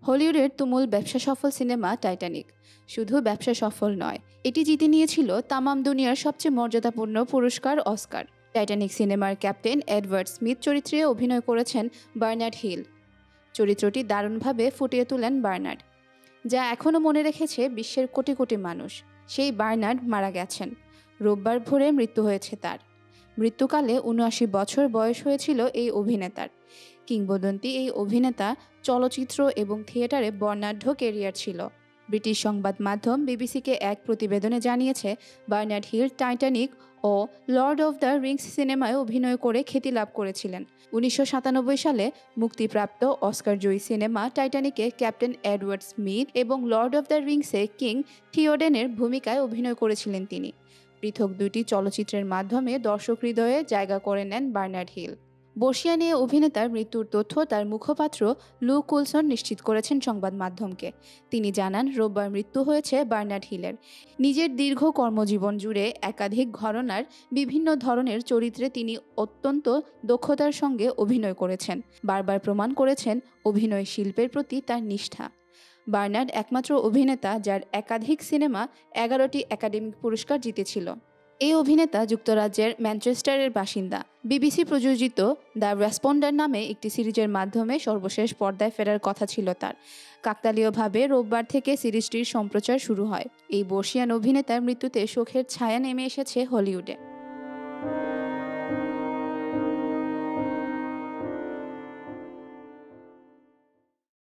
হলিউডের তুমুল ব্যবসা সফল সিনেমা টাইটানিক শুধু ব্যবসা সফল নয়, এটি জিতে নিয়েছিল তামাম দুনিয়ার সবচেয়ে মর্যাদাপূর্ণ পুরস্কার অস্কার। টাইটানিক সিনেমার ক্যাপ্টেন এডওয়ার্ড স্মিথ চরিত্রে অভিনয় করেছেন বার্নার্ড হিল। চরিত্রটি দারুণভাবে ফুটিয়ে তোলেন বার্নার্ড, যা এখনও মনে রেখেছে বিশ্বের কোটি কোটি মানুষ। সেই বার্নার্ড মারা গেছেন। রোববার ভোরে মৃত্যু হয়েছে তার। মৃত্যুকালে ৭৯ বছর বয়স হয়েছিল এই অভিনেতার। কিংবদন্তি এই অভিনেতা চলচ্চিত্র এবং থিয়েটারে বর্ণাঢ্য ক্যারিয়ার ছিল। ব্রিটিশ সংবাদ মাধ্যম বিবিসিকে এক প্রতিবেদনে জানিয়েছে, বার্নার্ড হিল টাইটানিক ও লর্ড অফ দ্য রিংস সিনেমায় অভিনয় করে খ্যাতি লাভ করেছিলেন। ১৯৯৭ সালে মুক্তিপ্রাপ্ত অস্কারজয়ী সিনেমা টাইটানিকে ক্যাপ্টেন এডওয়ার্ড স্মিথ এবং লর্ড অফ দ্য রিংসে কিং থিওডেনের ভূমিকায় অভিনয় করেছিলেন তিনি। পৃথক দুটি চলচ্চিত্রের মাধ্যমে দর্শক হৃদয়ে জায়গা করে নেন বার্নার্ড হিল। বর্ষিয়া নিয়ে অভিনেতার মৃত্যুর তথ্য তার মুখপাত্র লু কুলসন নিশ্চিত করেছেন সংবাদ মাধ্যমকে। তিনি জানান, রোববার মৃত্যু হয়েছে বার্নার্ড হিলের। নিজের দীর্ঘ কর্মজীবন জুড়ে একাধিক ঘরানার বিভিন্ন ধরনের চরিত্রে তিনি অত্যন্ত দক্ষতার সঙ্গে অভিনয় করেছেন। বারবার প্রমাণ করেছেন অভিনয় শিল্পের প্রতি তার নিষ্ঠা। বার্নার্ড একমাত্র অভিনেতা যার একাধিক সিনেমা ১১টি একাডেমি পুরস্কার জিতেছিল। এই অভিনেতা যুক্তরাজ্যের ম্যানচেস্টারের বাসিন্দা। বিবিসি প্রযোজিত দ্য রেসপন্ডার নামে একটি সিরিজের মাধ্যমে সর্বশেষ পর্দায় ফেরার কথা ছিল তার। কাকতালীয়ভাবে রোববার থেকে সিরিজটির সম্প্রচার শুরু হয়। এই বর্ষিয়ান অভিনেতার মৃত্যুতে শোকের ছায়া নেমে এসেছে হলিউডে।